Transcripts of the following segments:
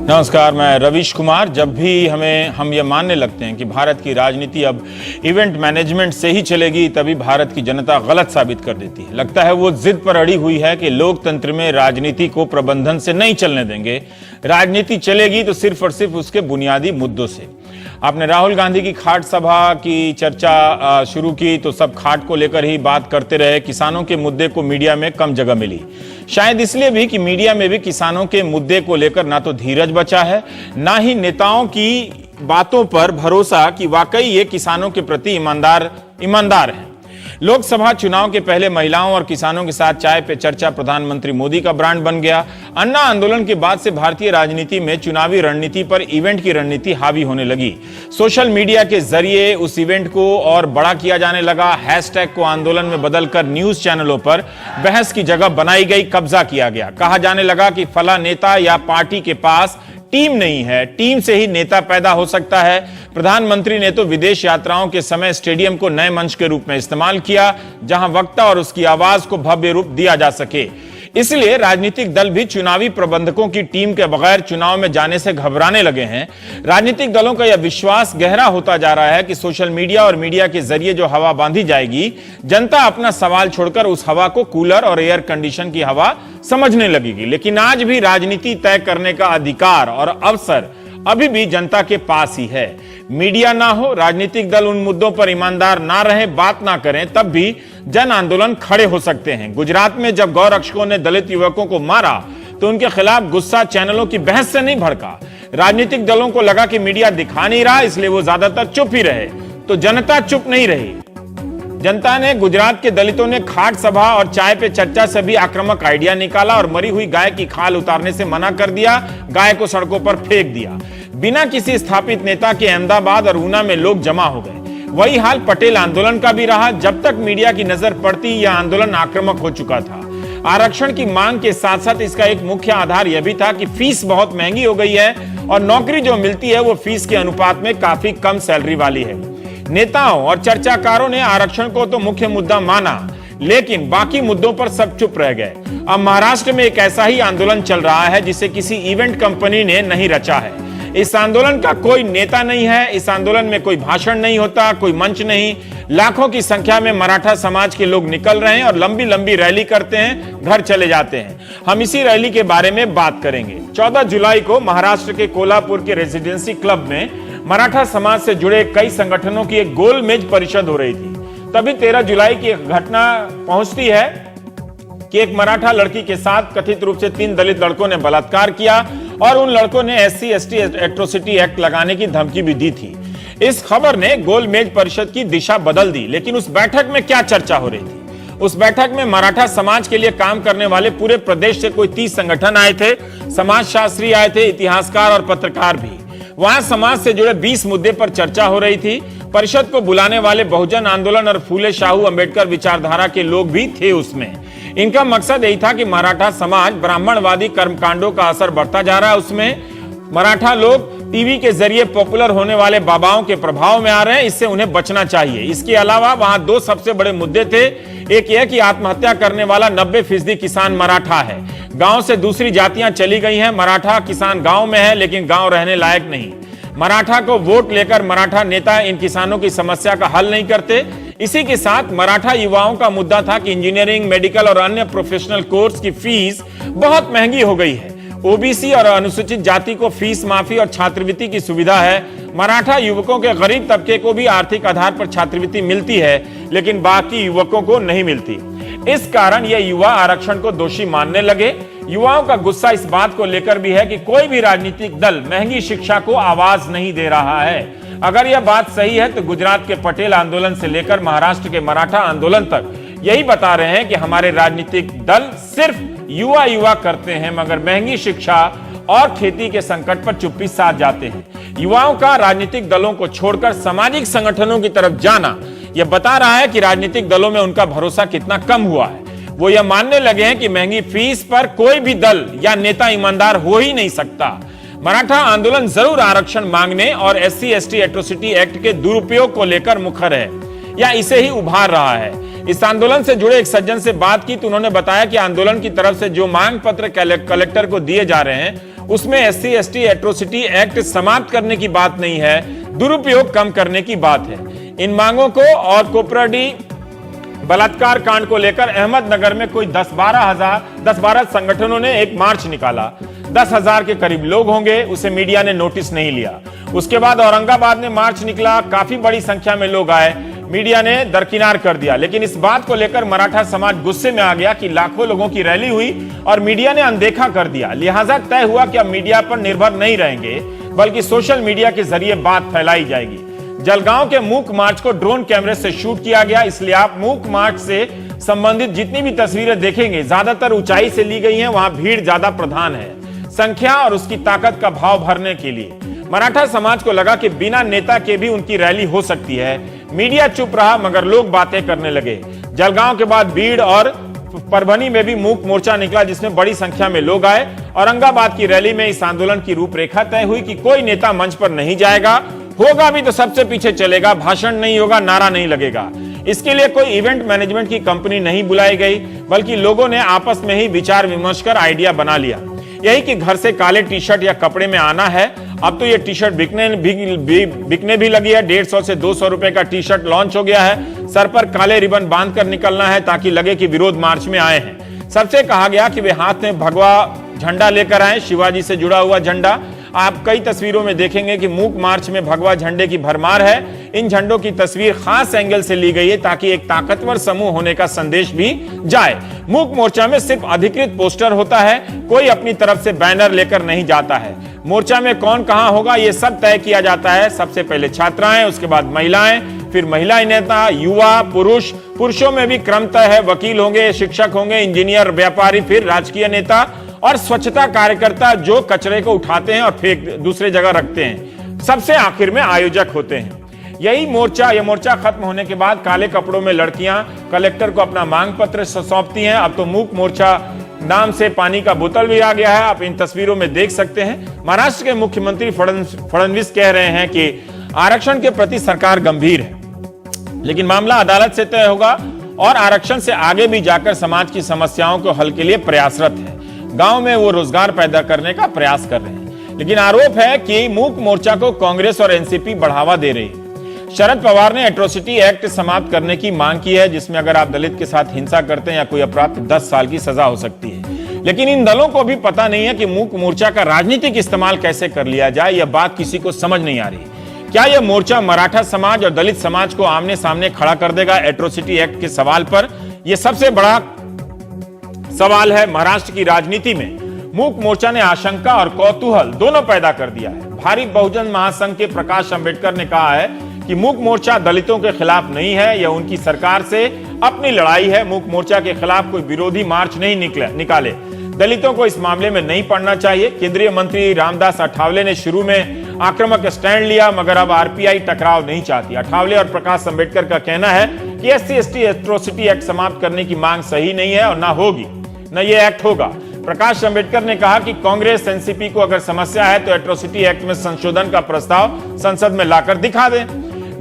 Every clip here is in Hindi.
नमस्कार, मैं रवीश कुमार। जब भी हम ये मानने लगते हैं कि भारत की राजनीति अब इवेंट मैनेजमेंट से ही चलेगी, तभी भारत की जनता गलत साबित कर देती है। लगता है वो जिद पर अड़ी हुई है कि लोकतंत्र में राजनीति को प्रबंधन से नहीं चलने देंगे। राजनीति चलेगी तो सिर्फ और सिर्फ उसके बुनियादी मुद्दों से। आपने राहुल गांधी की खाट सभा की चर्चा शुरू की तो सब खाट को लेकर ही बात करते रहे। किसानों के मुद्दे को मीडिया में कम जगह मिली, शायद इसलिए भी कि मीडिया में भी किसानों के मुद्दे को लेकर ना तो धीरज बचा है, ना ही नेताओं की बातों पर भरोसा कि वाकई ये किसानों के प्रति ईमानदार है। लोकसभा चुनाव के पहले महिलाओं और किसानों के साथ चाय पे चर्चा प्रधानमंत्री मोदी का ब्रांड बन गया। अन्ना आंदोलन के बाद से भारतीय राजनीति में चुनावी रणनीति पर इवेंट की रणनीति हावी होने लगी। सोशल मीडिया के जरिए उस इवेंट को और बड़ा किया जाने लगा। हैशटैग को आंदोलन में बदलकर न्यूज चैनलों पर बहस की जगह बनाई गई, कब्जा किया गया। कहा जाने लगा कि फला नेता या पार्टी के पास टीम नहीं है, टीम से ही नेता पैदा हो सकता है। प्रधानमंत्री ने तो विदेश यात्राओं के समय स्टेडियम को नए मंच के रूप में इस्तेमाल किया, जहां वक्ता और उसकी आवाज को भव्य रूप दिया जा सके। इसलिए राजनीतिक दल भी चुनावी प्रबंधकों की टीम के बगैर चुनाव में जाने से घबराने लगे हैं। राजनीतिक दलों का यह विश्वास गहरा होता जा रहा है कि सोशल मीडिया और मीडिया के जरिए जो हवा बांधी जाएगी, जनता अपना सवाल छोड़कर उस हवा को कूलर और एयर कंडीशन की हवा समझने लगेगी। लेकिन आज भी राजनीति तय करने का अधिकार और अवसर अभी भी जनता के पास ही है। मीडिया ना हो, राजनीतिक दल उन मुद्दों पर ईमानदार ना रहे, बात ना करें, तब भी जन आंदोलन खड़े हो सकते हैं। गुजरात में जब गौ रक्षकों ने दलित युवकों को मारा तो उनके खिलाफ गुस्सा चैनलों की बहस से नहीं भड़का। राजनीतिक दलों को लगा कि मीडिया दिखा नहीं रहा, इसलिए वो ज्यादातर चुप ही रहे, तो जनता चुप नहीं रही। जनता ने, गुजरात के दलितों ने खाट सभा और चाय पे चर्चा से भी आक्रामक आइडिया निकाला और मरी हुई गाय की खाल उतारने से मना कर दिया, गाय को सड़कों पर फेंक दिया। बिना किसी स्थापित नेता के अहमदाबाद और ऊना में लोग जमा हो गए। वही हाल पटेल आंदोलन का भी रहा। जब तक मीडिया की नजर पड़ती, यह आंदोलन आक्रामक हो चुका था। आरक्षण की मांग के साथ साथ इसका एक मुख्य आधार यह भी था कि फीस बहुत महंगी हो गई है और नौकरी जो मिलती है वो फीस के अनुपात में काफी कम सैलरी वाली है। नेताओं और चर्चाकारों ने आरक्षण को तो मुख्य मुद्दा माना, लेकिन बाकी मुद्दों पर सब चुप रह गए। अब महाराष्ट्र में एक ऐसा ही आंदोलन चल रहा है जिसे किसी इवेंट कंपनी ने नहीं रचा है। इस आंदोलन का कोई नेता नहीं है, इस आंदोलन में कोई भाषण नहीं होता, कोई मंच नहीं। लाखों की संख्या में मराठा समाज के लोग निकल रहे हैं और लंबी लंबी रैली करते हैं, घर चले जाते हैं। हम इसी रैली के बारे में बात करेंगे। 14 जुलाई को महाराष्ट्र के कोल्हापुर के रेजिडेंसी क्लब में मराठा समाज से जुड़े कई संगठनों की एक गोलमेज परिषद हो रही थी। तभी 13 जुलाई की एक घटना पहुंचती है कि एक मराठा लड़की के साथ कथित रूप से 3 दलित लड़कों ने बलात्कार किया और उन लड़कों ने SC/ST एट्रोसिटी एक्ट लगाने की धमकी भी दी थी। इस खबर ने गोलमेज परिषद की दिशा बदल दी। लेकिन उस बैठक में क्या चर्चा हो रही थी? उस बैठक में मराठा समाज के लिए काम करने वाले पूरे प्रदेश से कोई 30 संगठन आए थे, समाजशास्त्री आए थे, इतिहासकार और पत्रकार भी। वहां समाज से जुड़े 20 मुद्दे पर चर्चा हो रही थी। परिषद को बुलाने वाले बहुजन आंदोलन और फूले शाहू अंबेडकर विचारधारा के लोग भी थे उसमें। इनका मकसद यही था कि मराठा समाज ब्राह्मणवादी कर्मकांडों का असर बढ़ता जा रहा है उसमें। मराठा लोग टीवी के जरिए पॉपुलर होने वाले बाबाओं के प्रभाव में आ रहे हैं, इससे उन्हें बचना चाहिए। इसके अलावा वहां 2 सबसे बड़े मुद्दे थे। एक यह कि आत्महत्या करने वाला 90% किसान मराठा है। गांव से दूसरी जातियां चली गई हैं, मराठा किसान गांव में है लेकिन गांव रहने लायक नहीं। मराठा को वोट लेकर मराठा नेता इन किसानों की समस्या का हल नहीं करते। इसी के साथ मराठा युवाओं का मुद्दा था कि इंजीनियरिंग, मेडिकल और अन्य प्रोफेशनल कोर्स की फीस बहुत महंगी हो गई है। ओबीसी और अनुसूचित जाति को फीस माफी और छात्रवृत्ति की सुविधा है। मराठा युवकों के गरीब तबके को भी आर्थिक आधार पर छात्रवृत्ति मिलती है, लेकिन बाकी युवकों को नहीं मिलती। इस कारण ये युवा आरक्षण को दोषी मानने लगे। युवाओं का गुस्सा इस बात को लेकर भी है कि कोई भी राजनीतिक दल महंगी शिक्षा को आवाज नहीं दे रहा है। अगर यह बात सही है तो गुजरात के पटेल आंदोलन से लेकर महाराष्ट्र के मराठा आंदोलन तक यही बता रहे हैं कि हमारे राजनीतिक दल सिर्फ युवा युवा करते हैं, मगर महंगी शिक्षा और खेती के संकट पर चुप्पी साध जाते हैं। युवाओं का राजनीतिक दलों को छोड़कर सामाजिक संगठनों की तरफ जाना यह बता रहा है कि राजनीतिक दलों में उनका भरोसा कितना कम हुआ है। वो यह मानने लगे हैं कि महंगी फीस पर कोई भी दल या नेता ईमानदार हो ही नहीं सकता। मराठा आंदोलन जरूर आरक्षण मांगने और SC/ST एट्रोसिटी एक्ट के दुरुपयोग को लेकर मुखर है या इसे ही उभार रहा है। इस आंदोलन से जुड़े एक सज्जन से बात की तो उन्होंने बताया कि आंदोलन की तरफ से जो मांग पत्र कलेक्टर को दिए जा रहे हैं उसमें SC/ST एट्रोसिटी एक्ट समाप्त करने की बात नहीं है, दुरुपयोग कम करने की बात है। इन मांगों को और कोपराडी बलात्कार कांड को लेकर अहमदनगर में कोई 10-12 संगठनों ने एक मार्च निकाला। 10,000 के करीब लोग होंगे, उसे मीडिया ने नोटिस नहीं लिया। उसके बाद औरंगाबाद में मार्च निकला, काफी बड़ी संख्या में लोग आए, मीडिया ने दरकिनार कर दिया। लेकिन इस बात को लेकर मराठा समाज गुस्से में आ गया कि लाखों लोगों की रैली हुई और मीडिया ने अनदेखा कर दिया। लिहाजा तय हुआ कि अब मीडिया पर निर्भर नहीं रहेंगे, बल्कि सोशल मीडिया के जरिए बात फैलाई जाएगी। जलगांव के मूक मार्च को ड्रोन कैमरे से शूट किया गया, इसलिए आप मूक मार्च से संबंधित जितनी भी तस्वीरें देखेंगे ज्यादातर ऊंचाई से ली गई हैं, वहां भीड़ ज्यादा प्रधान है, संख्या और उसकी ताकत का भाव भरने के लिए। मराठा समाज को लगा कि बिना नेता के भी उनकी रैली हो सकती है। मीडिया चुप रहा मगर लोग बातें करने लगे। जलगांव के बाद बीड़ और परभनी में भी मूक मोर्चा निकला, जिसमें बड़ी संख्या में लोग आए। औरंगाबाद की रैली में इस आंदोलन की रूपरेखा तय हुई कि कोई नेता मंच पर नहीं जाएगा, होगा भी तो सबसे पीछे चलेगा, भाषण नहीं होगा, नारा नहीं लगेगा। इसके लिए कोई इवेंट मैनेजमेंट की कंपनी नहीं बुलाई गई, बल्कि लोगों ने आपस में ही विचार विमर्श कर आइडिया बना लिया। यही कि घर से काले टी शर्ट या कपड़े में आना है। अब तो ये टी शर्ट बिकने भी लगी है। 150 से 200 रुपए का टी शर्ट लॉन्च हो गया है। सर पर काले रिबन बांध कर निकलना है ताकि लगे कि विरोध मार्च में आए हैं। सबसे कहा गया कि वे हाथ में भगवा झंडा लेकर आए, शिवाजी से जुड़ा हुआ झंडा। आप कई तस्वीरों में देखेंगे कि मूक मार्च में भगवा झंडे की भरमार है। इन झंडों की तस्वीर खास एंगल से ली गई है ताकि एक ताकतवर समूह होने का संदेश भी जाए। मूक मोर्चा में सिर्फ अधिकृत पोस्टर होता है, कोई अपनी तरफ से बैनर लेकर नहीं जाता है। मोर्चा में कौन कहां होगा ये सब तय किया जाता है। सबसे पहले छात्राएं, उसके बाद महिलाएं, फिर महिला नेता, युवा, पुरुष। पुरुषों में भी क्रम तय है, वकील होंगे, शिक्षक होंगे, इंजीनियर, व्यापारी, फिर राजकीय नेता और स्वच्छता कार्यकर्ता जो कचरे को उठाते हैं और फेंक दूसरे जगह रखते हैं। सबसे आखिर में आयोजक होते हैं। यह मोर्चा खत्म होने के बाद काले कपड़ों में लड़कियां कलेक्टर को अपना मांग पत्र सौंपती हैं। अब तो मूक मोर्चा नाम से पानी का बोतल भी आ गया है, आप इन तस्वीरों में देख सकते हैं। महाराष्ट्र के मुख्यमंत्री फडणवीस कह रहे हैं कि आरक्षण के प्रति सरकार गंभीर है, लेकिन मामला अदालत से तय होगा और आरक्षण से आगे भी जाकर समाज की समस्याओं को हल के लिए प्रयासरत है। गांव में वो रोजगार पैदा करने का प्रयास कर रहे हैं। लेकिन आरोप है कि मूक मोर्चा को कांग्रेस और एनसीपी बढ़ावा दे रही है। शरद पवार ने एट्रोसिटी एक्ट समाप्त करने की मांग की है, जिसमें अगर आप दलित के साथ हिंसा करते हैं या कोई अपराध तो 10 साल की सजा हो सकती है। लेकिन इन दलों को भी पता नहीं है कि मूक मोर्चा का राजनीतिक इस्तेमाल कैसे कर लिया जाए। यह बात किसी को समझ नहीं आ रही। क्या यह मोर्चा मराठा समाज और दलित समाज को आमने सामने खड़ा कर देगा एट्रोसिटी एक्ट के सवाल पर? यह सबसे बड़ा सवाल है महाराष्ट्र की राजनीति में। मूक मोर्चा ने आशंका और कौतूहल दोनों पैदा कर दिया है। भारी बहुजन महासंघ के प्रकाश अंबेडकर ने कहा है कि मूक मोर्चा दलितों के खिलाफ नहीं है, यह उनकी सरकार से अपनी लड़ाई है। मूक मोर्चा के खिलाफ कोई विरोधी मार्च नहीं निकाले। दलितों को इस मामले में नहीं पड़ना चाहिए। केंद्रीय मंत्री रामदास अठावले ने शुरू में आक्रामक स्टैंड लिया, मगर अब आरपीआई टकराव नहीं चाहती। अठावले और प्रकाश अंबेडकर का कहना है कि SC/ST एट्रोसिटी एक्ट समाप्त करने की मांग सही नहीं है और ना होगी, न ये एक्ट होगा। प्रकाश अंबेडकर ने कहा कि कांग्रेस एनसीपी को अगर समस्या है तो एट्रोसिटी एक्ट में संशोधन का प्रस्ताव संसद में लाकर दिखा दें।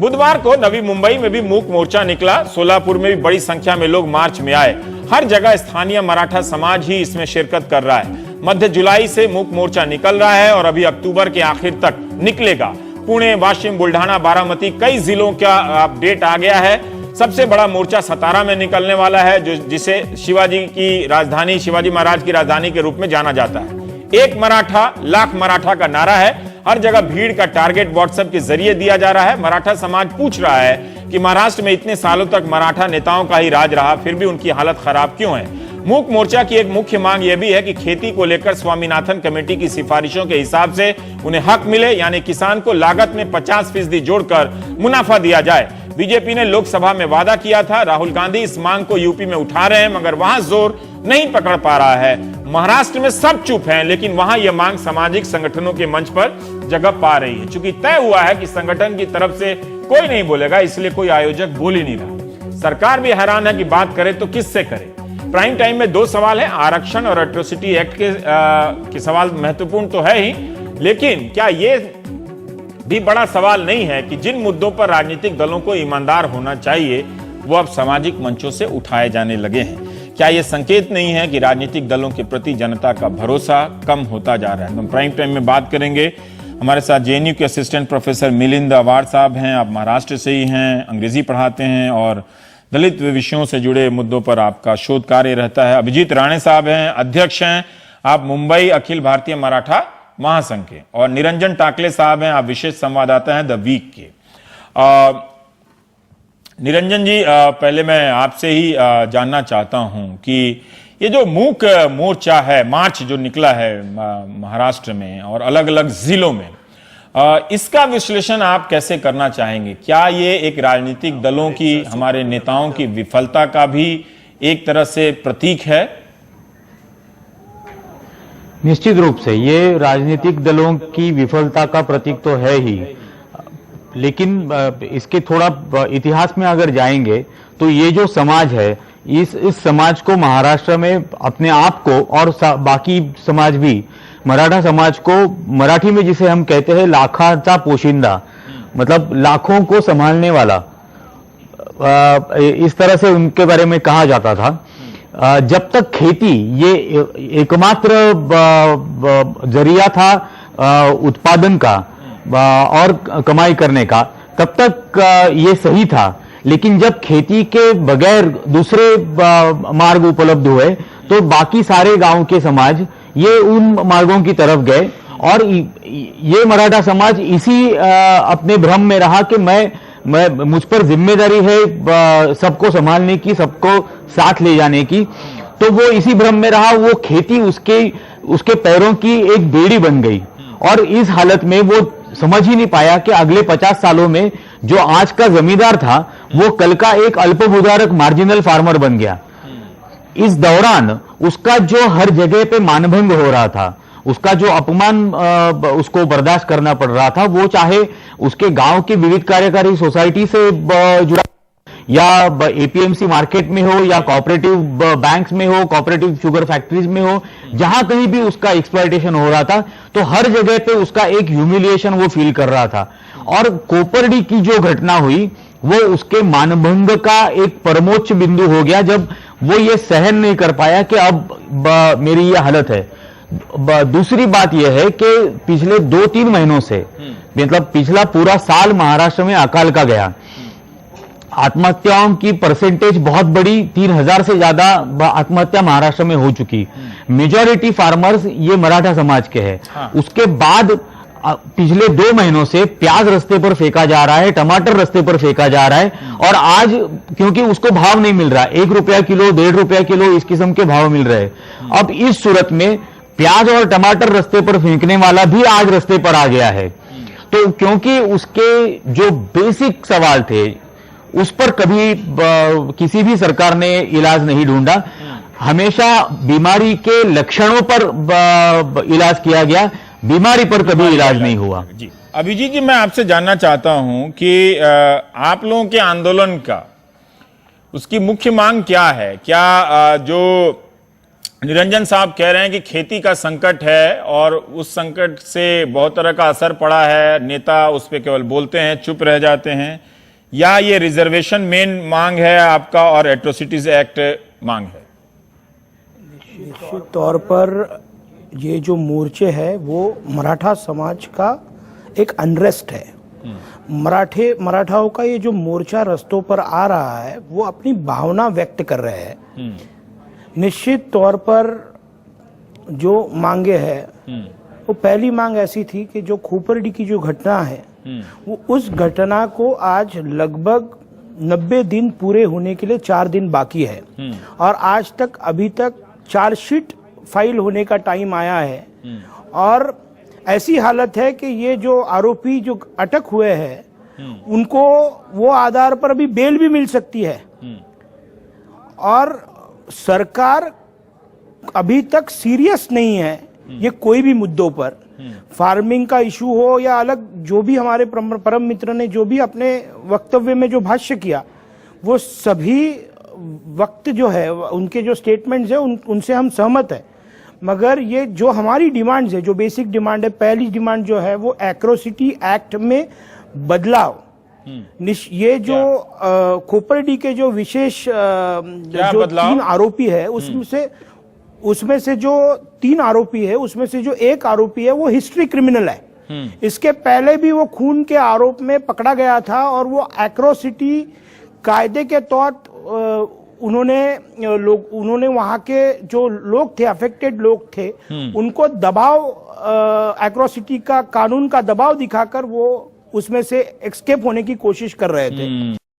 बुधवार को नवी मुंबई में भी मूक मोर्चा निकला। सोलापुर में भी बड़ी संख्या में लोग मार्च में आए। हर जगह स्थानीय मराठा समाज ही इसमें शिरकत कर रहा है। मध्य जुलाई से मूक मोर्चा निकल रहा है और अभी अक्टूबर के आखिर तक निकलेगा। पुणे, वाशिम, बुल्ढाना, बारामती, कई जिलों का अपडेट आ गया है। सबसे बड़ा मोर्चा सतारा में निकलने वाला है, जिसे शिवाजी महाराज की राजधानी के रूप में जाना जाता है। एक मराठा लाख मराठा का नारा है। हर जगह भीड़ का टारगेट व्हाट्सएप के जरिए दिया जा रहा है। मराठा समाज पूछ रहा है कि महाराष्ट्र में इतने सालों तक मराठा नेताओं का ही राज रहा, फिर भी उनकी हालत खराब क्यों है? मूक मोर्चा की एक मुख्य मांग यह भी है कि खेती को लेकर स्वामीनाथन कमेटी की सिफारिशों के हिसाब से उन्हें हक मिले, यानी किसान को लागत में 50% जोड़कर मुनाफा दिया जाए। बीजेपी ने लोकसभा में वादा किया था। राहुल गांधी इस मांग को यूपी में उठा रहे हैं, मगर वहां जोर नहीं पकड़ पा रहा है। महाराष्ट्र में सब चुप हैं, लेकिन वहां यह मांग सामाजिक संगठनों के मंच पर जगह पा रही है। चूंकि तय हुआ है कि संगठन की तरफ से कोई नहीं बोलेगा, इसलिए कोई आयोजक बोल ही नहीं रहा। सरकार भी हैरान है कि बात करे तो किससे करे। प्राइम टाइम में 2 सवाल है, आरक्षण और एट्रोसिटी एक्ट के सवाल महत्वपूर्ण तो है ही, लेकिन क्या ये भी बड़ा सवाल नहीं है कि जिन मुद्दों पर राजनीतिक दलों को ईमानदार होना चाहिए वो अब सामाजिक मंचों से उठाए जाने लगे हैं? क्या यह संकेत नहीं है कि राजनीतिक दलों के प्रति जनता का भरोसा कम होता जा रहा है? तो हम प्राइम टाइम में बात करेंगे। हमारे साथ जेएनयू के असिस्टेंट प्रोफेसर मिलिंद अवार साहब हैं। आप महाराष्ट्र से ही हैं, अंग्रेजी पढ़ाते हैं और दलित विषयों से जुड़े मुद्दों पर आपका शोध कार्य रहता है। अभिजीत राणे साहब हैं, अध्यक्ष हैं आप मुंबई अखिल भारतीय मराठा महासंघ के। और निरंजन टाकले साहब हैं, आप विशेष संवाददाता हैं द वीक के। निरंजन जी, पहले मैं आपसे ही जानना चाहता हूं कि ये जो मूक मोर्चा है, मार्च जो निकला है महाराष्ट्र में और अलग अलग जिलों में, इसका विश्लेषण आप कैसे करना चाहेंगे? क्या ये एक राजनीतिक दलों की, हमारे नेताओं की विफलता का भी एक तरह से प्रतीक है? निश्चित रूप से ये राजनीतिक दलों की विफलता का प्रतीक तो है ही, लेकिन इसके थोड़ा इतिहास में अगर जाएंगे तो ये जो समाज है, इस समाज को महाराष्ट्र में अपने आप को और बाकी समाज भी, मराठा समाज को मराठी में जिसे हम कहते हैं लाखाचा पोशिंदा, मतलब लाखों को संभालने वाला, इस तरह से उनके बारे में कहा जाता था। जब तक खेती ये एकमात्र जरिया था उत्पादन का और कमाई करने का, तब तक ये सही था। लेकिन जब खेती के बगैर दूसरे मार्ग उपलब्ध हुए तो बाकी सारे गांव के समाज ये उन मार्गों की तरफ गए और ये मराठा समाज इसी अपने भ्रम में रहा कि मैं मुझ पर जिम्मेदारी है सबको संभालने की, सबको साथ ले जाने की। तो वो इसी भ्रम में रहा, वो खेती उसके पैरों की एक बेड़ी बन गई और इस हालत में वो समझ ही नहीं पाया कि अगले 50 सालों में जो आज का जमींदार था वो कल का एक अल्पभूधारक मार्जिनल फार्मर बन गया। इस दौरान उसका जो हर जगह पे मानभंग हो रहा था, उसका जो अपमान उसको बर्दाश्त करना पड़ रहा था, वो चाहे उसके गांव की विविध कार्यकारी सोसाइटी से जुड़ा या एपीएमसी मार्केट में हो या कोऑपरेटिव बैंक्स में हो, कोऑपरेटिव शुगर फैक्ट्रीज में हो, जहां कहीं भी उसका एक्सप्लॉयटेशन हो रहा था, तो हर जगह पे उसका एक ह्यूमिलिएशन वो फील कर रहा था। और कोपरडी की जो घटना हुई वो उसके मानभंग का एक परमोच्च बिंदु हो गया, जब वो ये सहन नहीं कर पाया कि अब मेरी ये हालत है। दूसरी बात यह है कि पिछले 2-3 महीनों से, मतलब पिछला पूरा साल महाराष्ट्र में अकाल का गया, आत्महत्याओं की परसेंटेज बहुत बड़ी, 3000 से ज्यादा आत्महत्या महाराष्ट्र में हो चुकी। मेजॉरिटी फार्मर्स ये मराठा समाज के हैं। हाँ। उसके बाद पिछले 2 महीनों से प्याज रस्ते पर फेंका जा रहा है, टमाटर रस्ते पर फेंका जा रहा है और आज क्योंकि उसको भाव नहीं मिल रहा, 1 रुपया किलो, 1.5 रुपया किलो इस किस्म के भाव मिल रहे हैं। अब इस सूरत में प्याज और टमाटर रस्ते पर फेंकने वाला भी आज रस्ते पर आ गया है। तो क्योंकि उसके जो बेसिक सवाल थे उस पर कभी किसी भी सरकार ने इलाज नहीं ढूंढा, हमेशा बीमारी के लक्षणों पर इलाज किया गया, बीमारी पर कभी इलाज नहीं हुआ। जी अभिजीत जी, मैं आपसे जानना चाहता हूं कि आप लोगों के आंदोलन का उसकी मुख्य मांग क्या है? क्या जो निरंजन साहब कह रहे हैं कि खेती का संकट है और उस संकट से बहुत तरह का असर पड़ा है, नेता उस पर केवल बोलते हैं, चुप रह जाते हैं, या ये रिजर्वेशन मेन मांग है आपका और एट्रोसिटीज एक्ट मांग है? निश्चित तौर पर ये जो मोर्चे है वो मराठा समाज का एक अनरेस्ट है। मराठाओं का ये जो मोर्चा रस्तों पर आ रहा है वो अपनी भावना व्यक्त कर रहे हैं। निश्चित तौर पर जो मांगे है वो पहली मांग ऐसी थी कि जो खोपरडी की जो घटना है वो उस घटना को आज लगभग 90 दिन पूरे होने के लिए 4 दिन बाकी है और आज तक अभी तक चार्जशीट फाइल होने का टाइम आया है और ऐसी हालत है कि ये जो आरोपी जो अटक हुए हैं उनको वो आधार पर अभी बेल भी मिल सकती है और सरकार अभी तक सीरियस नहीं है ये कोई भी मुद्दों पर, फार्मिंग का इशू हो या अलग, जो भी हमारे परम मित्र ने जो भी अपने वक्तव्य में जो भाष्य किया वो सभी वक्त जो है उनके जो स्टेटमेंट्स है उनसे हम सहमत है, मगर ये जो हमारी डिमांड्स है, जो बेसिक डिमांड है, पहली डिमांड जो है वो एट्रोसिटी एक्ट में बदलाव। ये जो खोपरडी के जो विशेष जो बदलाव? 3 आरोपी है उसमें से जो 3 आरोपी है उसमें से जो एक आरोपी है वो हिस्ट्री क्रिमिनल है। इसके पहले भी वो खून के आरोप में पकड़ा गया था और वो एट्रोसिटी कायदे के तौर उन्होंने वहां के जो लोग थे, अफेक्टेड लोग थे, उनको दबाव, एट्रोसिटी का कानून का दबाव दिखाकर वो उसमें से एस्केप होने की कोशिश कर रहे थे।